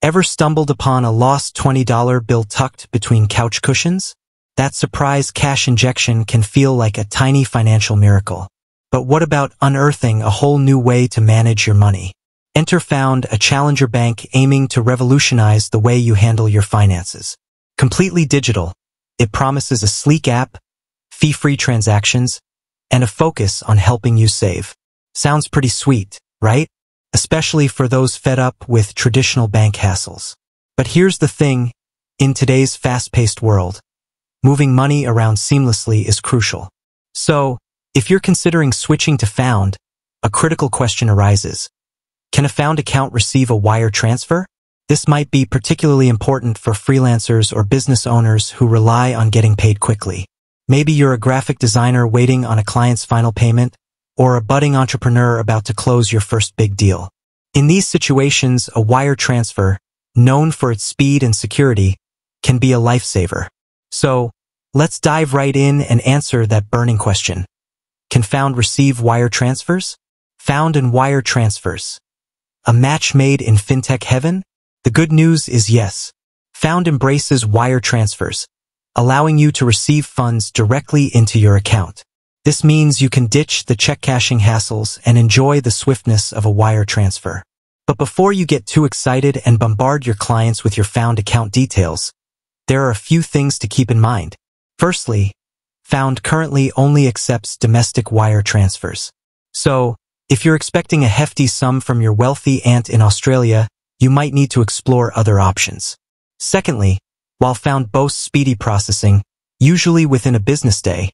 Ever stumbled upon a lost $20 bill tucked between couch cushions? That surprise cash injection can feel like a tiny financial miracle. But what about unearthing a whole new way to manage your money? Enter Found, a challenger bank aiming to revolutionize the way you handle your finances. Completely digital, it promises a sleek app, fee-free transactions, and a focus on helping you save. Sounds pretty sweet, right? Especially for those fed up with traditional bank hassles. But here's the thing, in today's fast-paced world, moving money around seamlessly is crucial. So, if you're considering switching to Found, a critical question arises. Can a Found account receive a wire transfer? This might be particularly important for freelancers or business owners who rely on getting paid quickly. Maybe you're a graphic designer waiting on a client's final payment, or a budding entrepreneur about to close your first big deal. In these situations, a wire transfer, known for its speed and security, can be a lifesaver. So, let's dive right in and answer that burning question. Can Found receive wire transfers? Found and wire transfers. A match made in fintech heaven? The good news is yes. Found embraces wire transfers, allowing you to receive funds directly into your account. This means you can ditch the check cashing hassles and enjoy the swiftness of a wire transfer. But before you get too excited and bombard your clients with your Found account details, there are a few things to keep in mind. Firstly, Found currently only accepts domestic wire transfers. So, if you're expecting a hefty sum from your wealthy aunt in Australia, you might need to explore other options. Secondly, while Found boasts speedy processing, usually within a business day,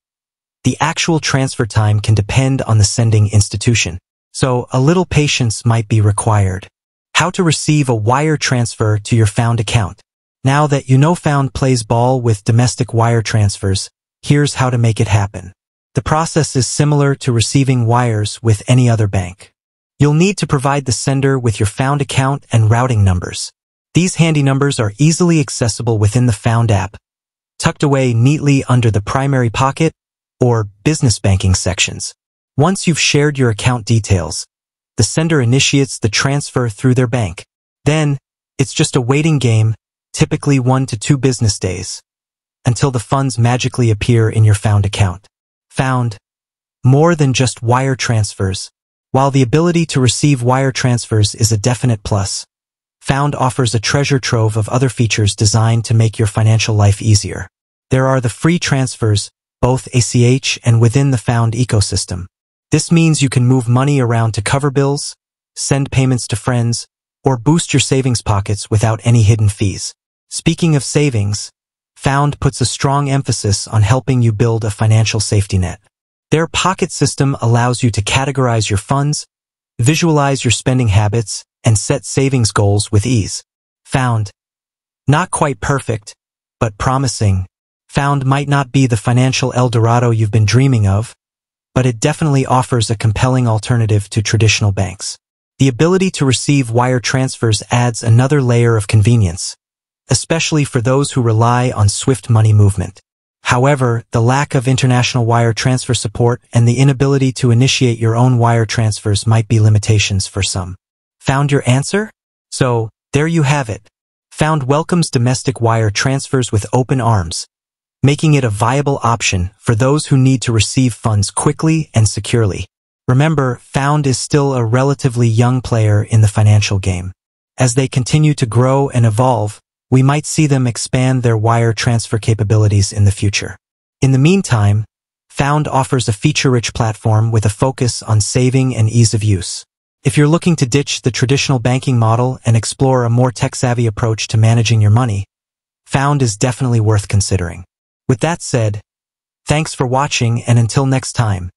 the actual transfer time can depend on the sending institution, so a little patience might be required. How to receive a wire transfer to your Found account. Now that you know Found plays ball with domestic wire transfers, here's how to make it happen. The process is similar to receiving wires with any other bank. You'll need to provide the sender with your Found account and routing numbers. These handy numbers are easily accessible within the Found app, tucked away neatly under the primary pocket or business banking sections. Once you've shared your account details, the sender initiates the transfer through their bank. Then, it's just a waiting game, typically 1 to 2 business days, until the funds magically appear in your Found account. Found, more than just wire transfers. While the ability to receive wire transfers is a definite plus, Found offers a treasure trove of other features designed to make your financial life easier. There are the free transfers, both ACH and within the Found ecosystem. This means you can move money around to cover bills, send payments to friends, or boost your savings pockets without any hidden fees. Speaking of savings, Found puts a strong emphasis on helping you build a financial safety net. Their pocket system allows you to categorize your funds, visualize your spending habits, and set savings goals with ease. Found. Not quite perfect, but promising. Found might not be the financial El Dorado you've been dreaming of, but it definitely offers a compelling alternative to traditional banks. The ability to receive wire transfers adds another layer of convenience, especially for those who rely on swift money movement. However, the lack of international wire transfer support and the inability to initiate your own wire transfers might be limitations for some. Found your answer? So, there you have it. Found welcomes domestic wire transfers with open arms, making it a viable option for those who need to receive funds quickly and securely. Remember, Found is still a relatively young player in the financial game. As they continue to grow and evolve, we might see them expand their wire transfer capabilities in the future. In the meantime, Found offers a feature-rich platform with a focus on saving and ease of use. If you're looking to ditch the traditional banking model and explore a more tech-savvy approach to managing your money, Found is definitely worth considering. With that said, thanks for watching, and until next time.